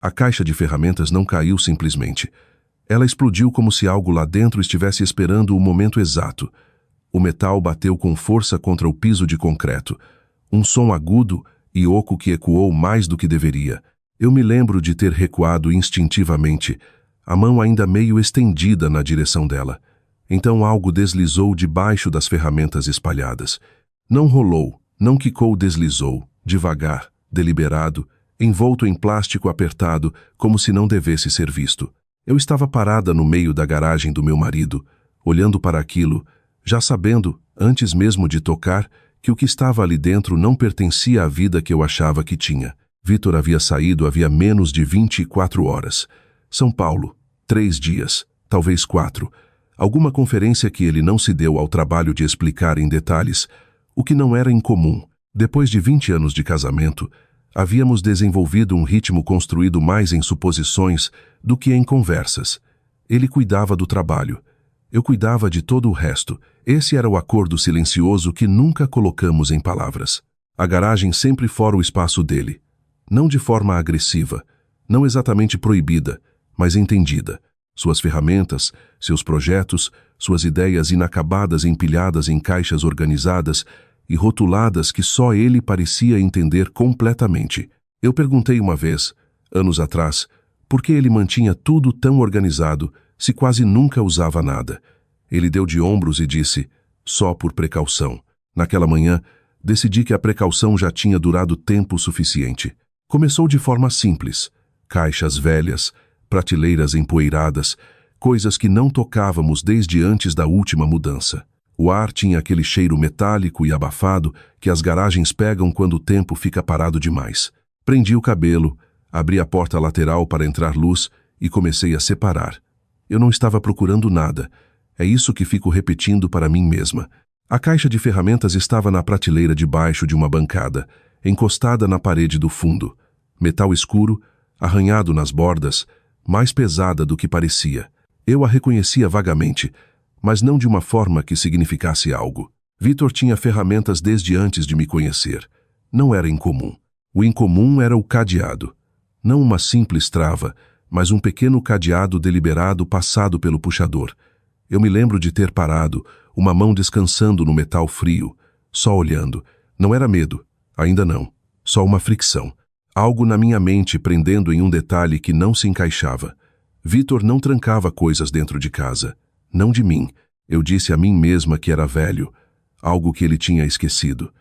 A caixa de ferramentas não caiu simplesmente. Ela explodiu como se algo lá dentro estivesse esperando o momento exato. O metal bateu com força contra o piso de concreto. Um som agudo e oco que ecoou mais do que deveria. Eu me lembro de ter recuado instintivamente, a mão ainda meio estendida na direção dela. Então algo deslizou debaixo das ferramentas espalhadas. Não rolou, não quicou, deslizou, devagar, deliberado, envolto em plástico apertado, como se não devesse ser visto. Eu estava parada no meio da garagem do meu marido, olhando para aquilo, já sabendo, antes mesmo de tocar, que o que estava ali dentro não pertencia à vida que eu achava que tinha. Vitor havia saído havia menos de 24 horas. São Paulo, 3 dias, talvez 4. Alguma conferência que ele não se deu ao trabalho de explicar em detalhes, o que não era incomum. Depois de 20 anos de casamento, havíamos desenvolvido um ritmo construído mais em suposições do que em conversas. Ele cuidava do trabalho. Eu cuidava de todo o resto. Esse era o acordo silencioso que nunca colocamos em palavras. A garagem sempre fora o espaço dele. Não de forma agressiva, não exatamente proibida, mas entendida. Suas ferramentas, seus projetos, suas ideias inacabadas empilhadas em caixas organizadas e rotuladas que só ele parecia entender completamente. Eu perguntei uma vez, anos atrás, por que ele mantinha tudo tão organizado se quase nunca usava nada. Ele deu de ombros e disse, só por precaução. Naquela manhã, decidi que a precaução já tinha durado tempo suficiente. Começou de forma simples, caixas velhas, prateleiras empoeiradas, coisas que não tocávamos desde antes da última mudança. O ar tinha aquele cheiro metálico e abafado que as garagens pegam quando o tempo fica parado demais. Prendi o cabelo, abri a porta lateral para entrar luz e comecei a separar. Eu não estava procurando nada. É isso que fico repetindo para mim mesma. A caixa de ferramentas estava na prateleira debaixo de uma bancada, encostada na parede do fundo. Metal escuro, arranhado nas bordas, mais pesada do que parecia. Eu a reconhecia vagamente, mas não de uma forma que significasse algo. Vitor tinha ferramentas desde antes de me conhecer. Não era incomum. O incomum era o cadeado. Não uma simples trava, mas um pequeno cadeado deliberado passado pelo puxador. Eu me lembro de ter parado, uma mão descansando no metal frio, só olhando. Não era medo, ainda não. Só uma fricção. Algo na minha mente prendendo em um detalhe que não se encaixava. Vitor não trancava coisas dentro de casa. Não de mim. Eu disse a mim mesma que era velho. Algo que ele tinha esquecido.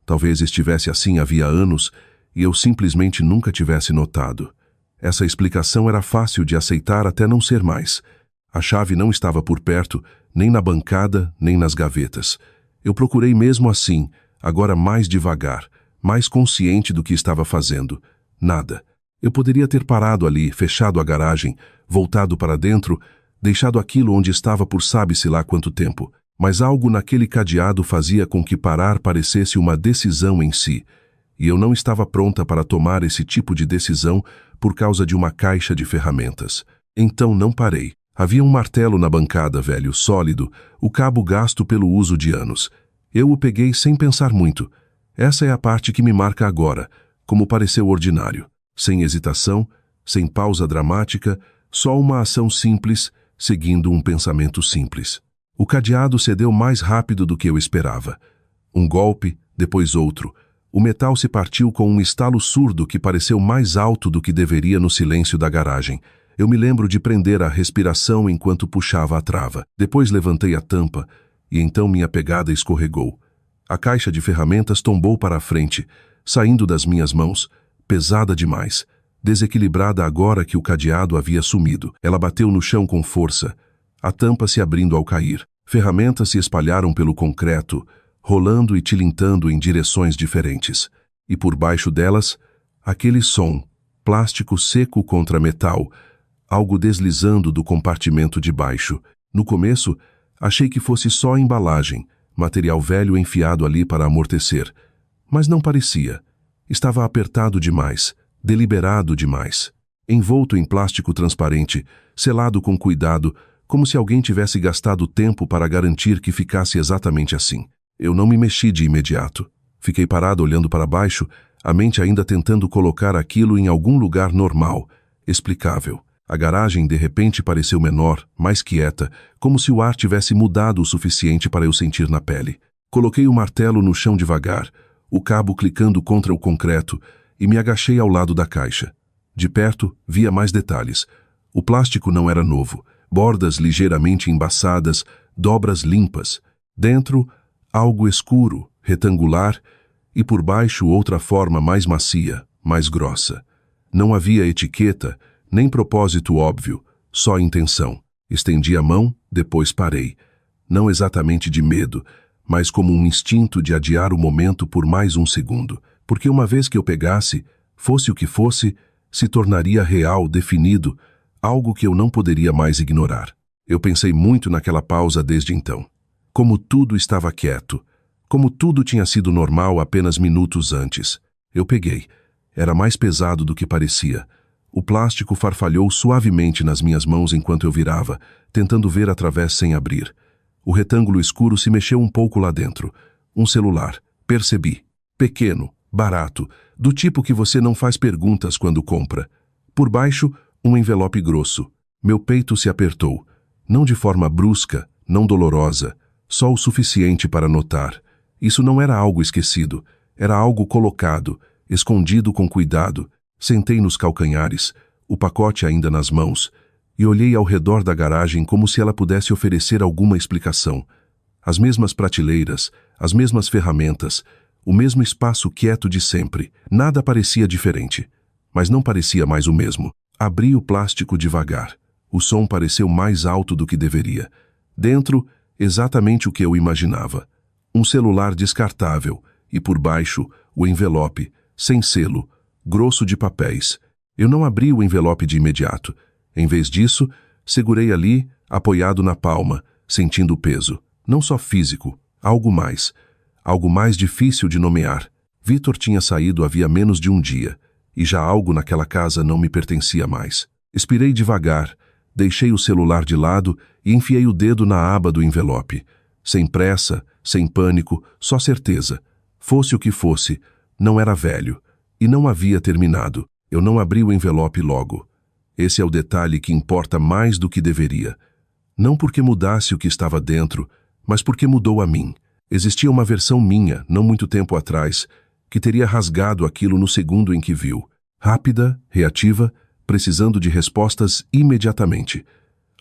Talvez estivesse assim havia anos e eu simplesmente nunca tivesse notado. Essa explicação era fácil de aceitar até não ser mais. A chave não estava por perto, nem na bancada, nem nas gavetas. Eu procurei mesmo assim, agora mais devagar, mais consciente do que estava fazendo. Nada. Eu poderia ter parado ali, fechado a garagem, voltado para dentro, deixado aquilo onde estava por sabe-se lá quanto tempo. Mas algo naquele cadeado fazia com que parar parecesse uma decisão em si. E eu não estava pronta para tomar esse tipo de decisão por causa de uma caixa de ferramentas. Então não parei. Havia um martelo na bancada, velho, sólido, o cabo gasto pelo uso de anos. Eu o peguei sem pensar muito. Essa é a parte que me marca agora, como pareceu ordinário. Sem hesitação, sem pausa dramática, só uma ação simples, seguindo um pensamento simples. O cadeado cedeu mais rápido do que eu esperava. Um golpe, depois outro. O metal se partiu com um estalo surdo que pareceu mais alto do que deveria no silêncio da garagem. Eu me lembro de prender a respiração enquanto puxava a trava. Depois levantei a tampa e então minha pegada escorregou. A caixa de ferramentas tombou para a frente, saindo das minhas mãos, pesada demais, desequilibrada agora que o cadeado havia sumido. Ela bateu no chão com força, a tampa se abrindo ao cair. Ferramentas se espalharam pelo concreto, rolando e tilintando em direções diferentes. E por baixo delas, aquele som, plástico seco contra metal, algo deslizando do compartimento de baixo. No começo, achei que fosse só embalagem, material velho enfiado ali para amortecer. Mas não parecia. Estava apertado demais, deliberado demais. Envolto em plástico transparente, selado com cuidado, como se alguém tivesse gastado tempo para garantir que ficasse exatamente assim. Eu não me mexi de imediato. Fiquei parado olhando para baixo, a mente ainda tentando colocar aquilo em algum lugar normal, explicável. A garagem de repente pareceu menor, mais quieta, como se o ar tivesse mudado o suficiente para eu sentir na pele. Coloquei o martelo no chão devagar, o cabo clicando contra o concreto, e me agachei ao lado da caixa. De perto, via mais detalhes. O plástico não era novo, bordas ligeiramente embaçadas, dobras limpas. Dentro, algo escuro, retangular, e por baixo outra forma mais macia, mais grossa. Não havia etiqueta, nem propósito óbvio, só intenção. Estendi a mão, depois parei. Não exatamente de medo, mas como um instinto de adiar o momento por mais um segundo. Porque uma vez que eu pegasse, fosse o que fosse, se tornaria real, definido, algo que eu não poderia mais ignorar. Eu pensei muito naquela pausa desde então. Como tudo estava quieto, como tudo tinha sido normal apenas minutos antes. Eu peguei. Era mais pesado do que parecia. O plástico farfalhou suavemente nas minhas mãos enquanto eu virava, tentando ver através sem abrir. O retângulo escuro se mexeu um pouco lá dentro. Um celular. Percebi. Pequeno, barato, do tipo que você não faz perguntas quando compra. Por baixo, um envelope grosso. Meu peito se apertou. Não de forma brusca, não dolorosa, só o suficiente para notar. Isso não era algo esquecido, era algo colocado, escondido com cuidado. Sentei nos calcanhares, o pacote ainda nas mãos, e olhei ao redor da garagem como se ela pudesse oferecer alguma explicação. As mesmas prateleiras, as mesmas ferramentas, o mesmo espaço quieto de sempre. Nada parecia diferente, mas não parecia mais o mesmo. Abri o plástico devagar. O som pareceu mais alto do que deveria. Dentro, exatamente o que eu imaginava. Um celular descartável, e por baixo, o envelope, sem selo, grosso de papéis. Eu não abri o envelope de imediato. Em vez disso, segurei ali, apoiado na palma, sentindo o peso. Não só físico, algo mais difícil de nomear. Vitor tinha saído havia menos de um dia, e já algo naquela casa não me pertencia mais. Expirei devagar, deixei o celular de lado e enfiei o dedo na aba do envelope. Sem pressa, sem pânico, só certeza. Fosse o que fosse, não era velho. E não havia terminado. Eu não abri o envelope logo. Esse é o detalhe que importa mais do que deveria. Não porque mudasse o que estava dentro, mas porque mudou a mim. Existia uma versão minha, não muito tempo atrás, que teria rasgado aquilo no segundo em que viu. Rápida, reativa, precisando de respostas imediatamente.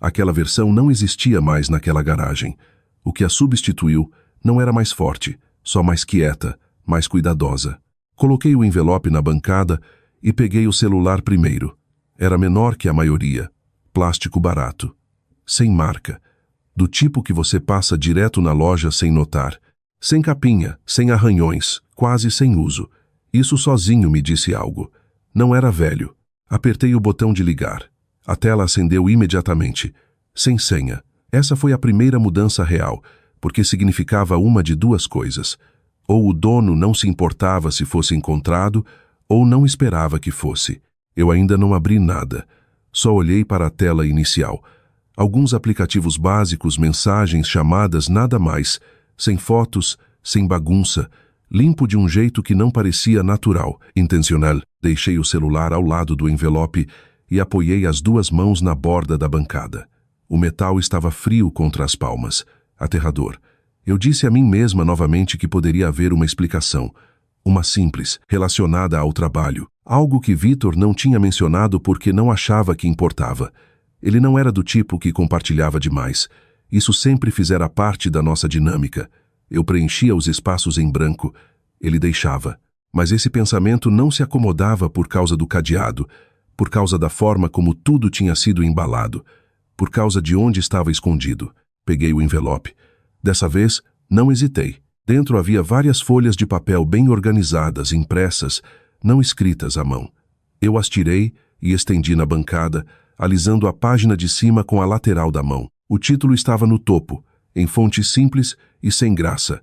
Aquela versão não existia mais naquela garagem. O que a substituiu não era mais forte, só mais quieta, mais cuidadosa. Coloquei o envelope na bancada e peguei o celular primeiro. Era menor que a maioria. Plástico barato. Sem marca. Do tipo que você passa direto na loja sem notar. Sem capinha, sem arranhões, quase sem uso. Isso sozinho me disse algo. Não era velho. Apertei o botão de ligar. A tela acendeu imediatamente. Sem senha. Essa foi a primeira mudança real, porque significava uma de duas coisas. Ou o dono não se importava se fosse encontrado, ou não esperava que fosse. Eu ainda não abri nada. Só olhei para a tela inicial. Alguns aplicativos básicos, mensagens, chamadas, nada mais. Sem fotos, sem bagunça. Limpo de um jeito que não parecia natural, intencional. Deixei o celular ao lado do envelope e apoiei as duas mãos na borda da bancada. O metal estava frio contra as palmas. Aterrador. Eu disse a mim mesma novamente que poderia haver uma explicação. Uma simples, relacionada ao trabalho. Algo que Vitor não tinha mencionado porque não achava que importava. Ele não era do tipo que compartilhava demais. Isso sempre fizera parte da nossa dinâmica. Eu preenchia os espaços em branco. Ele deixava. Mas esse pensamento não se acomodava por causa do cadeado, por causa da forma como tudo tinha sido embalado, por causa de onde estava escondido. Peguei o envelope. Dessa vez, não hesitei. Dentro havia várias folhas de papel bem organizadas, impressas, não escritas à mão. Eu as tirei e estendi na bancada, alisando a página de cima com a lateral da mão. O título estava no topo, em fonte simples e sem graça.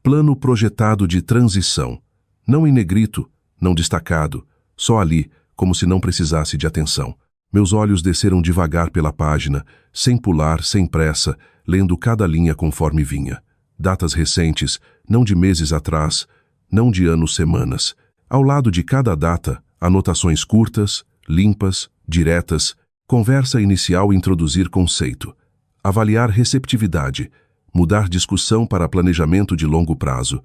Plano projetado de transição. Não em negrito, não destacado, só ali, como se não precisasse de atenção. Meus olhos desceram devagar pela página, sem pular, sem pressa, lendo cada linha conforme vinha. Datas recentes, não de meses atrás, não de anos, semanas. Ao lado de cada data, anotações curtas, limpas, diretas, conversa inicial e introduzir conceito. Avaliar receptividade, mudar discussão para planejamento de longo prazo.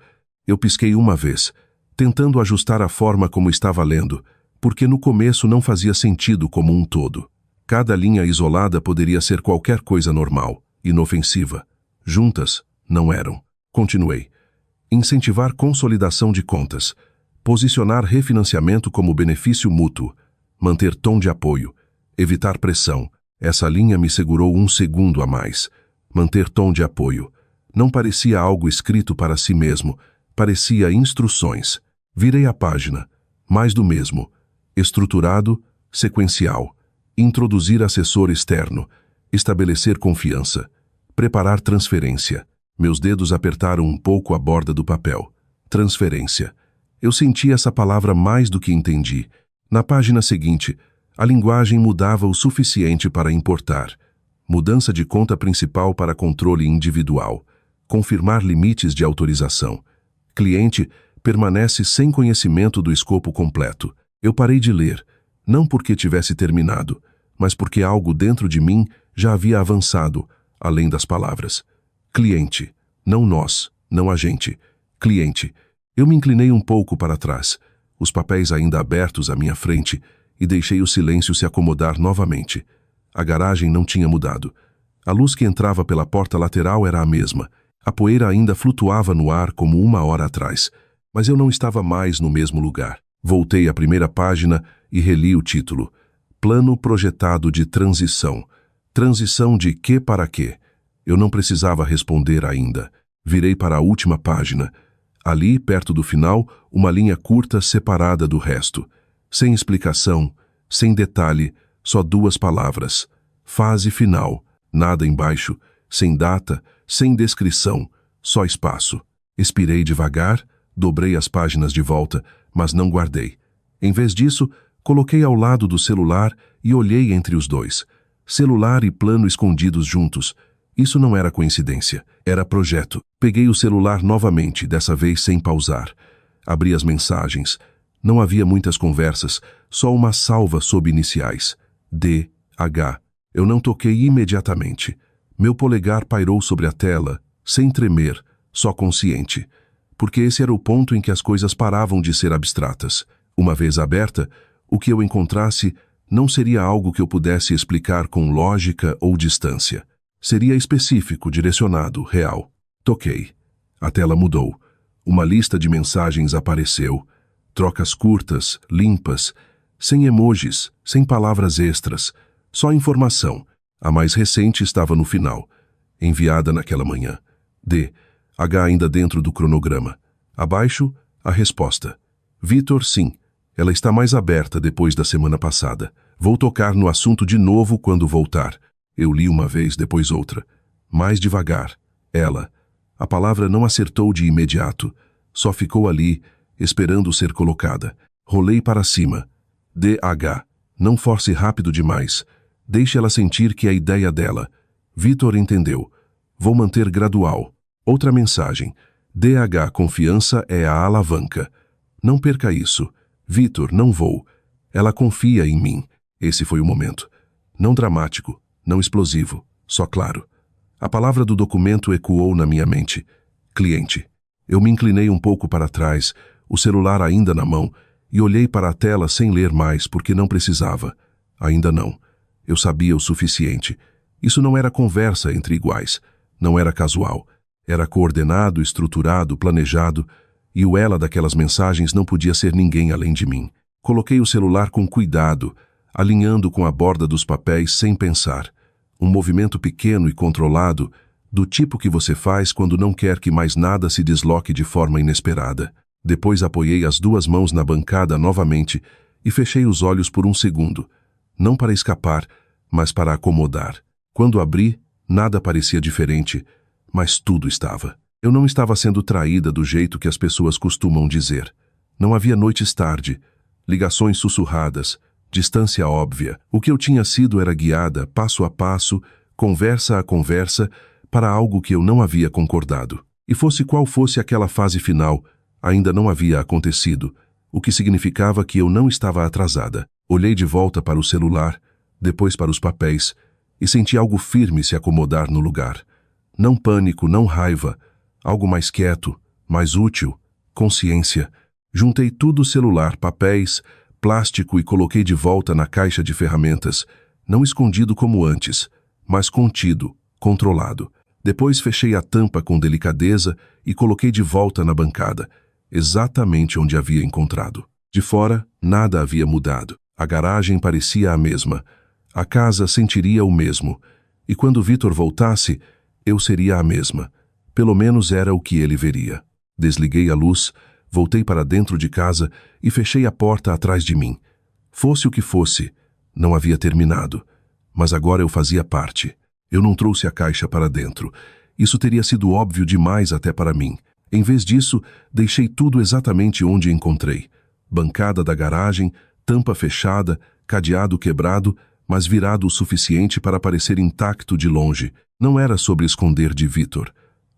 Eu pisquei uma vez, tentando ajustar a forma como estava lendo, porque no começo não fazia sentido como um todo. Cada linha isolada poderia ser qualquer coisa normal, inofensiva. Juntas, não eram. Continuei. Incentivar consolidação de contas. Posicionar refinanciamento como benefício mútuo. Manter tom de apoio. Evitar pressão. Essa linha me segurou um segundo a mais. Manter tom de apoio. Não parecia algo escrito para si mesmo. Parecia instruções. Virei a página. Mais do mesmo. Estruturado, sequencial. Introduzir assessor externo. Estabelecer confiança. Preparar transferência. Meus dedos apertaram um pouco a borda do papel. Transferência. Eu senti essa palavra mais do que entendi. Na página seguinte, a linguagem mudava o suficiente para importar. Mudança de conta principal para controle individual. Confirmar limites de autorização. Cliente permanece sem conhecimento do escopo completo. Eu parei de ler, não porque tivesse terminado, mas porque algo dentro de mim já havia avançado, além das palavras. Cliente. Não nós, não a gente. Cliente. Eu me inclinei um pouco para trás, os papéis ainda abertos à minha frente, e deixei o silêncio se acomodar novamente. A garagem não tinha mudado. A luz que entrava pela porta lateral era a mesma. A poeira ainda flutuava no ar como uma hora atrás, mas eu não estava mais no mesmo lugar. Voltei à primeira página e reli o título. Plano projetado de transição. Transição de quê para quê? Eu não precisava responder ainda. Virei para a última página. Ali, perto do final, uma linha curta separada do resto. Sem explicação, sem detalhe, só duas palavras. Fase final. Nada embaixo, sem data, sem descrição, só espaço. Expirei devagar, dobrei as páginas de volta, mas não guardei. Em vez disso, coloquei ao lado do celular e olhei entre os dois. Celular e plano escondidos juntos. Isso não era coincidência, era projeto. Peguei o celular novamente, dessa vez sem pausar. Abri as mensagens. Não havia muitas conversas, só uma salva sob iniciais. D.H. Eu não toquei imediatamente. Meu polegar pairou sobre a tela, sem tremer, só consciente. Porque esse era o ponto em que as coisas paravam de ser abstratas. Uma vez aberta, o que eu encontrasse não seria algo que eu pudesse explicar com lógica ou distância. Seria específico, direcionado, real. Toquei. A tela mudou. Uma lista de mensagens apareceu. Trocas curtas, limpas, sem emojis, sem palavras extras. Só informação. A mais recente estava no final. Enviada naquela manhã. D.H. ainda dentro do cronograma. Abaixo, a resposta. Vitor, sim. Ela está mais aberta depois da semana passada. Vou tocar no assunto de novo quando voltar. Eu li uma vez, depois outra. Mais devagar. Ela. A palavra não acertou de imediato. Só ficou ali, esperando ser colocada. Rolei para cima. D.H. Não force rápido demais. Deixe ela sentir que é a ideia dela. Vitor entendeu. Vou manter gradual. Outra mensagem. D.H. Confiança é a alavanca. Não perca isso. Vitor, não vou. Ela confia em mim. Esse foi o momento. Não dramático, não explosivo, só claro. A palavra do documento ecoou na minha mente. Cliente. Eu me inclinei um pouco para trás, o celular ainda na mão, e olhei para a tela sem ler mais porque não precisava. Ainda não. Eu sabia o suficiente. Isso não era conversa entre iguais. Não era casual. Era coordenado, estruturado, planejado, e o ela daquelas mensagens não podia ser ninguém além de mim. Coloquei o celular com cuidado, alinhando com a borda dos papéis sem pensar. Um movimento pequeno e controlado, do tipo que você faz quando não quer que mais nada se desloque de forma inesperada. Depois apoiei as duas mãos na bancada novamente e fechei os olhos por um segundo. Não para escapar, mas para acomodar. Quando abri, nada parecia diferente, mas tudo estava. Eu não estava sendo traída do jeito que as pessoas costumam dizer. Não havia noites tarde, ligações sussurradas, distância óbvia. O que eu tinha sido era guiada, passo a passo, conversa a conversa, para algo que eu não havia concordado. E fosse qual fosse aquela fase final, ainda não havia acontecido, o que significava que eu não estava atrasada. Olhei de volta para o celular, depois para os papéis, e senti algo firme se acomodar no lugar. Não pânico, não raiva, algo mais quieto, mais útil, consciência. Juntei tudo: celular, papéis, plástico, e coloquei de volta na caixa de ferramentas, não escondido como antes, mas contido, controlado. Depois fechei a tampa com delicadeza e coloquei de volta na bancada, exatamente onde havia encontrado. De fora, nada havia mudado. A garagem parecia a mesma. A casa sentiria o mesmo. E quando Vitor voltasse, eu seria a mesma. Pelo menos era o que ele veria. Desliguei a luz, voltei para dentro de casa e fechei a porta atrás de mim. Fosse o que fosse, não havia terminado. Mas agora eu fazia parte. Eu não trouxe a caixa para dentro. Isso teria sido óbvio demais até para mim. Em vez disso, deixei tudo exatamente onde encontrei. Bancada da garagem, tampa fechada, cadeado quebrado, mas virado o suficiente para parecer intacto de longe. Não era sobre esconder de Vitor.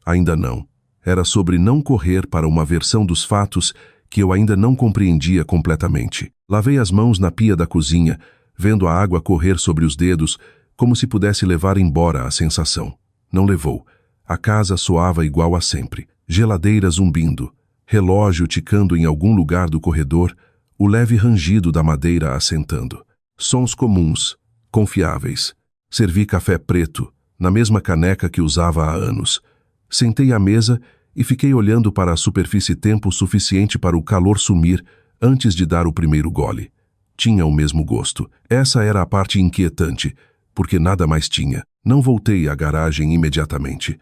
Ainda não. Era sobre não correr para uma versão dos fatos que eu ainda não compreendia completamente. Lavei as mãos na pia da cozinha, vendo a água correr sobre os dedos, como se pudesse levar embora a sensação. Não levou. A casa soava igual a sempre. Geladeira zumbindo, relógio ticando em algum lugar do corredor, o leve rangido da madeira assentando. Sons comuns, confiáveis. Servi café preto, na mesma caneca que usava há anos. Sentei à mesa e fiquei olhando para a superfície tempo suficiente para o calor sumir antes de dar o primeiro gole. Tinha o mesmo gosto. Essa era a parte inquietante, porque nada mais tinha. Não voltei à garagem imediatamente.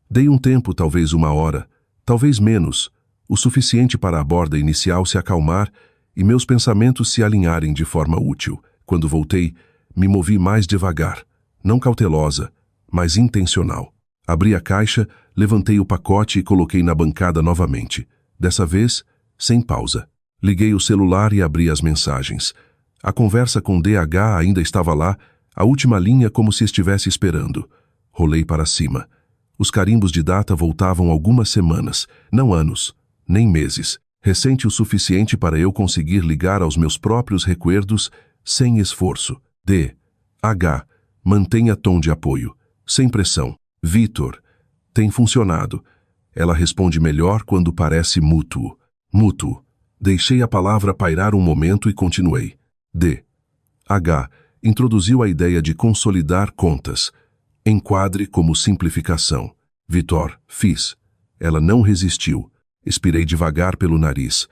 Dei um tempo, talvez 1 hora, talvez menos, o suficiente para a borda inicial se acalmar e meus pensamentos se alinharem de forma útil. Quando voltei, me movi mais devagar, não cautelosa, mas intencional. Abri a caixa, levantei o pacote e coloquei na bancada novamente. Dessa vez, sem pausa. Liguei o celular e abri as mensagens. A conversa com DH ainda estava lá, a última linha como se estivesse esperando. Rolei para cima. Os carimbos de data voltavam algumas semanas, não anos, nem meses. Recente o suficiente para eu conseguir ligar aos meus próprios recuerdos sem esforço. DH. Mantenha tom de apoio. Sem pressão. Vitor. Tem funcionado. Ela responde melhor quando parece mútuo. Mútuo. Deixei a palavra pairar um momento e continuei. DH. Introduziu a ideia de consolidar contas. Enquadre como simplificação. Vitor. Fiz. Ela não resistiu. Expirei devagar pelo nariz.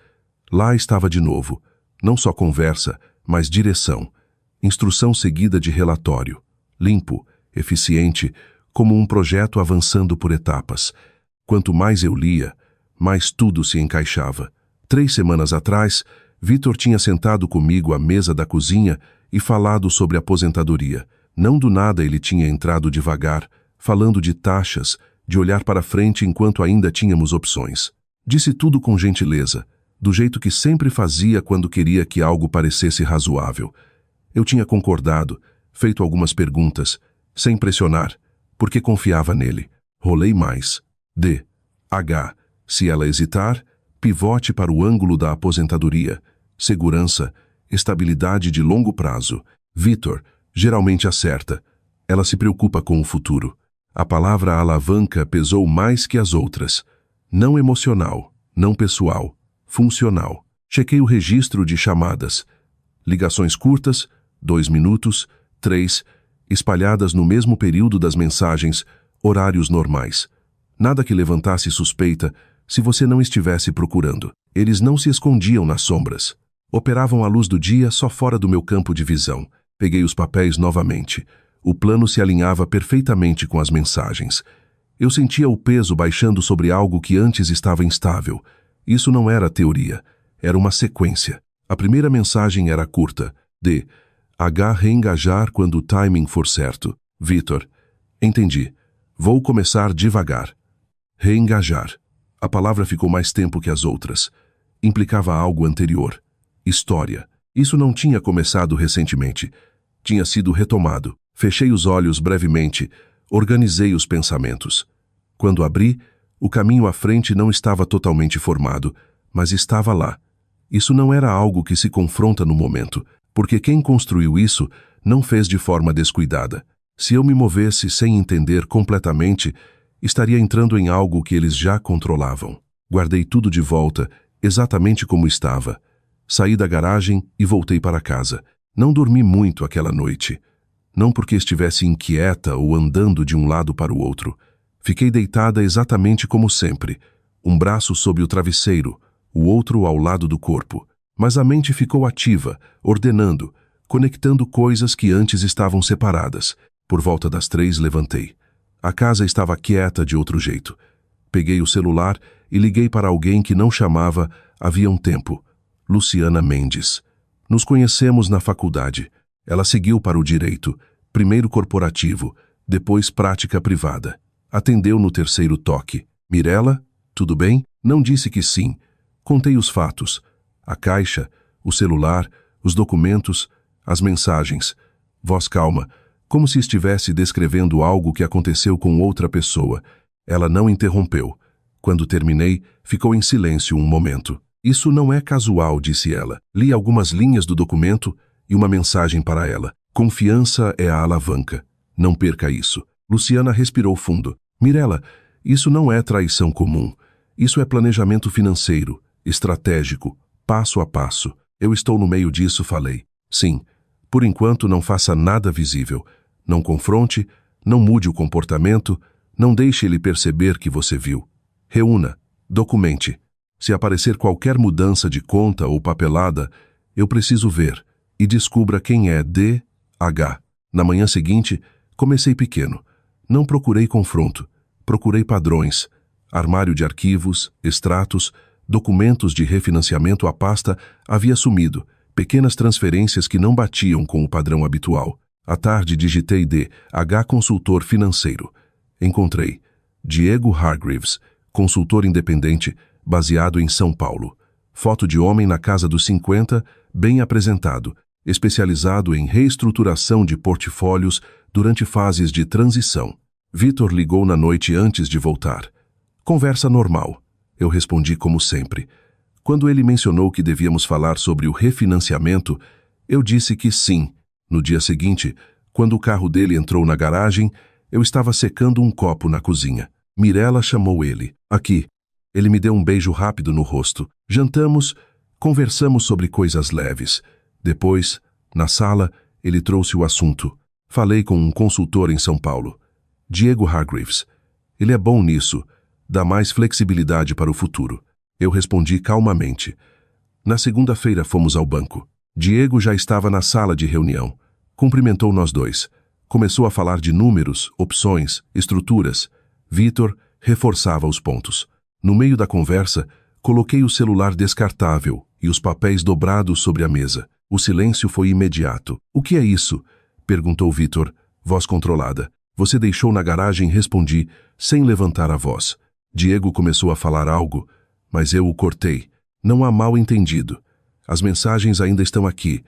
Lá estava de novo. Não só conversa, mas direção. Instrução seguida de relatório. Limpo, eficiente, como um projeto avançando por etapas. Quanto mais eu lia, mais tudo se encaixava. 3 semanas atrás, Vitor tinha sentado comigo à mesa da cozinha e falado sobre aposentadoria. Não do nada ele tinha entrado devagar, falando de taxas, de olhar para frente enquanto ainda tínhamos opções. Disse tudo com gentileza, do jeito que sempre fazia quando queria que algo parecesse razoável. Eu tinha concordado, feito algumas perguntas, sem pressionar, porque confiava nele. Rolei mais. DH. Se ela hesitar, pivote para o ângulo da aposentadoria. Segurança, estabilidade de longo prazo. Vitor. Geralmente acerta. Ela se preocupa com o futuro. A palavra alavanca pesou mais que as outras. Não emocional, não pessoal, funcional. Chequei o registro de chamadas. Ligações curtas, 2 minutos, 3, espalhadas no mesmo período das mensagens, horários normais. Nada que levantasse suspeita se você não estivesse procurando. Eles não se escondiam nas sombras. Operavam à luz do dia só fora do meu campo de visão. Peguei os papéis novamente. O plano se alinhava perfeitamente com as mensagens. Eu sentia o peso baixando sobre algo que antes estava instável. Isso não era teoria, era uma sequência. A primeira mensagem era curta. DH. Reengajar quando o timing for certo. Vitor. Entendi. Vou começar devagar. Reengajar. A palavra ficou mais tempo que as outras. Implicava algo anterior. História. Isso não tinha começado recentemente. Tinha sido retomado. Fechei os olhos brevemente. Organizei os pensamentos. Quando abri, o caminho à frente não estava totalmente formado, mas estava lá. Isso não era algo que se confronta no momento. porque quem construiu isso não fez de forma descuidada. Se eu me movesse sem entender completamente, estaria entrando em algo que eles já controlavam. Guardei tudo de volta, exatamente como estava. Saí da garagem e voltei para casa. Não dormi muito aquela noite. Não porque estivesse inquieta ou andando de um lado para o outro. Fiquei deitada exatamente como sempre, um braço sob o travesseiro, o outro ao lado do corpo. Mas a mente ficou ativa, ordenando, conectando coisas que antes estavam separadas. Por volta das 3 levantei. A casa estava quieta de outro jeito. Peguei o celular e liguei para alguém que não chamava havia um tempo. Luciana Mendes. Nos conhecemos na faculdade. Ela seguiu para o direito, primeiro corporativo, depois prática privada. Atendeu no terceiro toque. Mirela, tudo bem? Não disse que sim. Contei os fatos. A caixa, o celular, os documentos, as mensagens. Voz calma, como se estivesse descrevendo algo que aconteceu com outra pessoa. Ela não interrompeu. Quando terminei, ficou em silêncio um momento. Isso não é casual, disse ela. Li algumas linhas do documento e uma mensagem para ela. Confiança é a alavanca. Não perca isso. Luciana respirou fundo. Mirela, isso não é traição comum. Isso é planejamento financeiro, estratégico, passo a passo. Eu estou no meio disso, falei. Sim. Por enquanto, não faça nada visível. Não confronte, não mude o comportamento, não deixe ele perceber que você viu. Reúna, documente. Se aparecer qualquer mudança de conta ou papelada, eu preciso ver. E descubra quem é D.H. Na manhã seguinte, comecei pequeno. Não procurei confronto. Procurei padrões. Armário de arquivos, extratos, documentos de refinanciamento à pasta havia sumido. Pequenas transferências que não batiam com o padrão habitual. À tarde digitei D.H. consultor financeiro. Encontrei Diego Hargreaves, consultor independente, baseado em São Paulo. Foto de homem na casa dos 50, bem apresentado, especializado em reestruturação de portfólios durante fases de transição. Vitor ligou na noite antes de voltar. Conversa normal. Eu respondi como sempre. Quando ele mencionou que devíamos falar sobre o refinanciamento, eu disse que sim. No dia seguinte, quando o carro dele entrou na garagem, eu estava secando um copo na cozinha. Mirela chamou ele. Aqui. Ele me deu um beijo rápido no rosto. Jantamos, conversamos sobre coisas leves. Depois, na sala, ele trouxe o assunto. Falei com um consultor em São Paulo. Diego Hargreaves. Ele é bom nisso. Dá mais flexibilidade para o futuro. Eu respondi calmamente. Na segunda-feira fomos ao banco. Diego já estava na sala de reunião. Cumprimentou nós dois. Começou a falar de números, opções, estruturas. Vitor reforçava os pontos. No meio da conversa, coloquei o celular descartável e os papéis dobrados sobre a mesa. O silêncio foi imediato. O que é isso? Perguntou Vitor, voz controlada. Você deixou na garagem, respondi, sem levantar a voz. Diego começou a falar algo, mas eu o cortei. Não há mal entendido. As mensagens ainda estão aqui.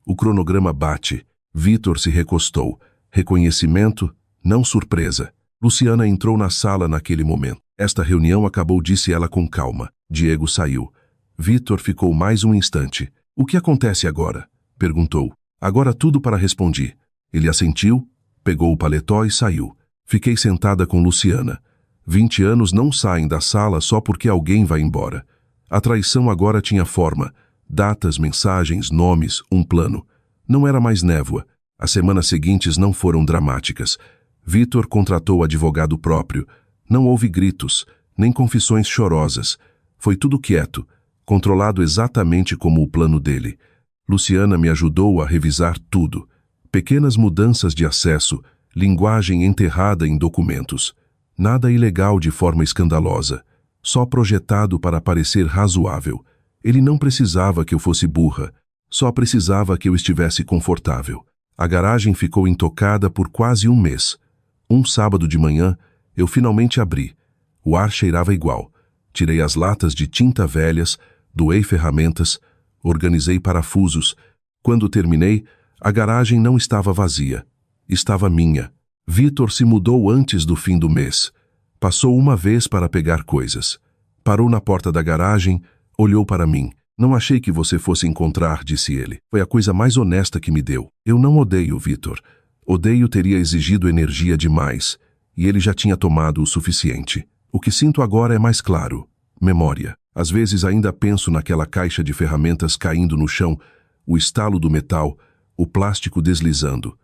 O cronograma bate. Vitor se recostou. Reconhecimento, não surpresa. Luciana entrou na sala naquele momento. Esta reunião acabou, disse ela com calma. Diego saiu. Vitor ficou mais um instante. O que acontece agora? Perguntou. Agora tudo para respondi. Ele assentiu, pegou o paletó e saiu. Fiquei sentada com Luciana. 20 anos não saem da sala só porque alguém vai embora. A traição agora tinha forma. Datas, mensagens, nomes, um plano. Não era mais névoa. As semanas seguintes não foram dramáticas. Vitor contratou advogado próprio. Não houve gritos, nem confissões chorosas. Foi tudo quieto, controlado exatamente como o plano dele. Luciana me ajudou a revisar tudo. Pequenas mudanças de acesso, linguagem enterrada em documentos. Nada ilegal de forma escandalosa, só projetado para parecer razoável. Ele não precisava que eu fosse burra, só precisava que eu estivesse confortável. A garagem ficou intocada por quase um mês. Um sábado de manhã, eu finalmente abri. O ar cheirava igual. Tirei as latas de tinta velhas, doei ferramentas, organizei parafusos. Quando terminei, a garagem não estava vazia. Estava minha. Vitor se mudou antes do fim do mês. Passou uma vez para pegar coisas. Parou na porta da garagem, olhou para mim. Não achei que você fosse encontrar, disse ele. Foi a coisa mais honesta que me deu. Eu não odeio Vitor. Odeio teria exigido energia demais, e ele já tinha tomado o suficiente. O que sinto agora é mais claro. Memória. Às vezes ainda penso naquela caixa de ferramentas caindo no chão, o estalo do metal, o plástico deslizando.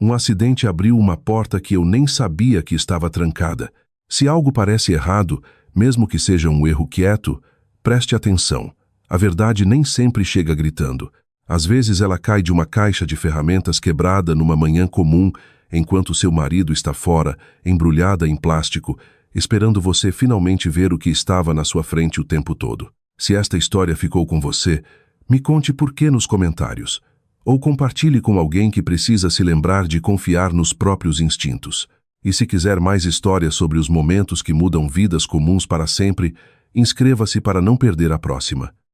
Um acidente abriu uma porta que eu nem sabia que estava trancada. Se algo parece errado, mesmo que seja um erro quieto, preste atenção. A verdade nem sempre chega gritando. Às vezes ela cai de uma caixa de ferramentas quebrada numa manhã comum, enquanto seu marido está fora, embrulhada em plástico, esperando você finalmente ver o que estava na sua frente o tempo todo. Se esta história ficou com você, me conte por que nos comentários. Ou compartilhe com alguém que precisa se lembrar de confiar nos próprios instintos. E se quiser mais histórias sobre os momentos que mudam vidas comuns para sempre, inscreva-se para não perder a próxima.